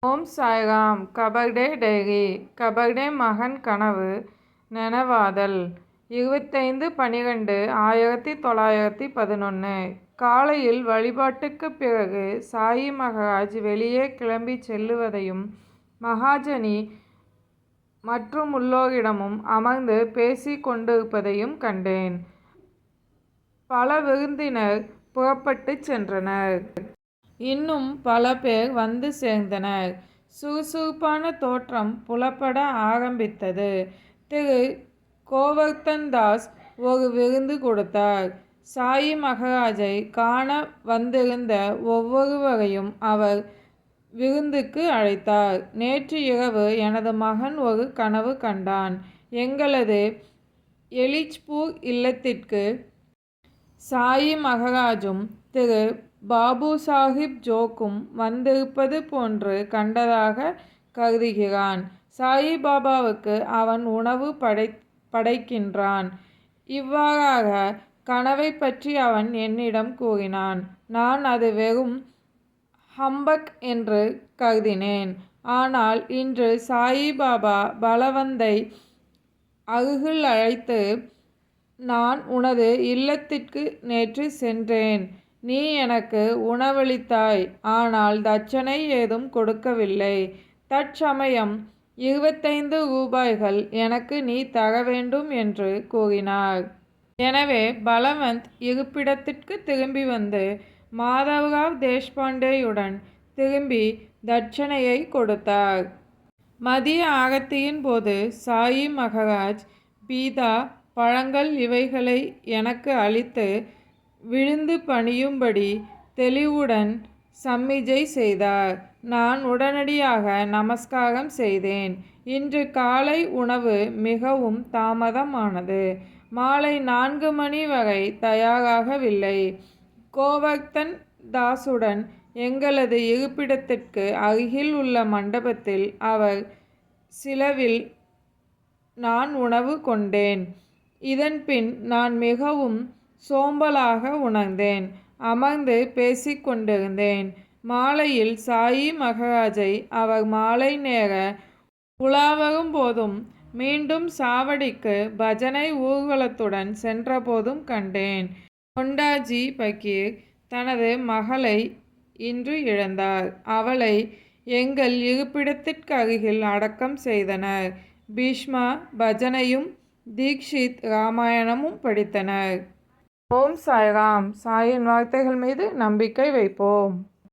ஓம் Sairam. கபர்டே diary. கபர்டே மகன் கனவு நனவாதல். 25/12/1911 காலையில் வழிபாட்டுக்குப் பிறகு சாயி மகராஜ் வெளியே கிளம்பிச் செல்லுவதையும் மகாஜனி மற்றுமுள்ளோரிடமும் அமர்ந்து பேசிக் கொண்டிருப்பதையும் கண்டேன். பல விருந்தினர் புறப்பட்டுச் சென்றனர். இன்னும் பல பேர் வந்து சேர்ந்தனர். சுறுசுறுப்பான தோற்றம் புலப்பட ஆரம்பித்தது. திரு கோவர்த்தன் தாஸ் ஒரு விருந்து கொடுத்தார். சாயி மகராஜை காண வந்திருந்த ஒவ்வொருவரையும் அவர் விருந்துக்கு அழைத்தார். நேற்று இரவு எனது மகன் ஒரு கனவு கண்டான். எங்களது எலிச்பூர் இல்லத்திற்கு சாயி மகராஜும் திரு பாபுசாஹிப் ஜோக்கும் வந்திருப்பது போன்று கண்டதாக கருதுகிறான். சாயிபாபாவுக்கு அவன் உணவு படைக்கின்றான். இவ்வாறாக கனவை பற்றி அவன் என்னிடம் கூறினான். நான் அது வெறும் ஹம்பக் என்று கருதினேன். ஆனால் இன்று சாயிபாபா பலவந்தை அருகில் அழைத்து, நான் உனது இல்லத்திற்கு நேற்று சென்றேன். நீ எனக்கு உணவளித்தாய். ஆனால் தட்சணை ஏதும் கொடுக்கவில்லை. தற்சமயம் 25 ரூபாய்கள் எனக்கு நீ தர வேண்டும் என்று கூறினார். எனவே பலவந்த் இருப்பிடத்திற்கு திரும்பி வந்து மாதவ்ராவ் தேஷ்பாண்டேயுடன் திரும்பி தட்சணையை கொடுத்தார். மதிய ஆரத்தியின் போது சாயி மகராஜ் பீதா, பழங்கள் இவைகளை எனக்கு அளித்து விழுந்து பணியும்படி தெளிவுடன் சமிஜை செய்தார். நான் உடனடியாக நமஸ்காரம் செய்தேன். இன்று காலை உணவு மிகவும் தாமதமானது. மாலை 4 மணி வரை தயாராகவில்லை. கோவர்த்தன் தாசுடன் எங்களது இருப்பிடத்திற்கு அருகில் உள்ள மண்டபத்தில் அவர் சிலவில் நான் உணவு கொண்டேன். இதன்பின் நான் மிகவும் சோம்பலாக உணர்ந்தேன். அமர்ந்து பேசிக் கொண்டிருந்தேன். மாலையில் சாயி மகராஜை அவர் மாலை நேர உலாவரும் போதும் மீண்டும் சாவடிக்கு பஜனை ஊர்வலத்துடன் சென்றபோதும் கண்டேன். கொண்டாஜி பகீர் தனது மகளை இன்று இழந்தார். அவளை எங்கள் இருப்பிடத்திற்கு அருகில் அடக்கம் செய்தனர். பீஷ்மா பஜனையும் தீக்ஷித் ராமாயணமும் படித்தனர். ஓம் சாய்ராம். சாயின் வார்த்தைகள் மீது நம்பிக்கை வைப்போம்.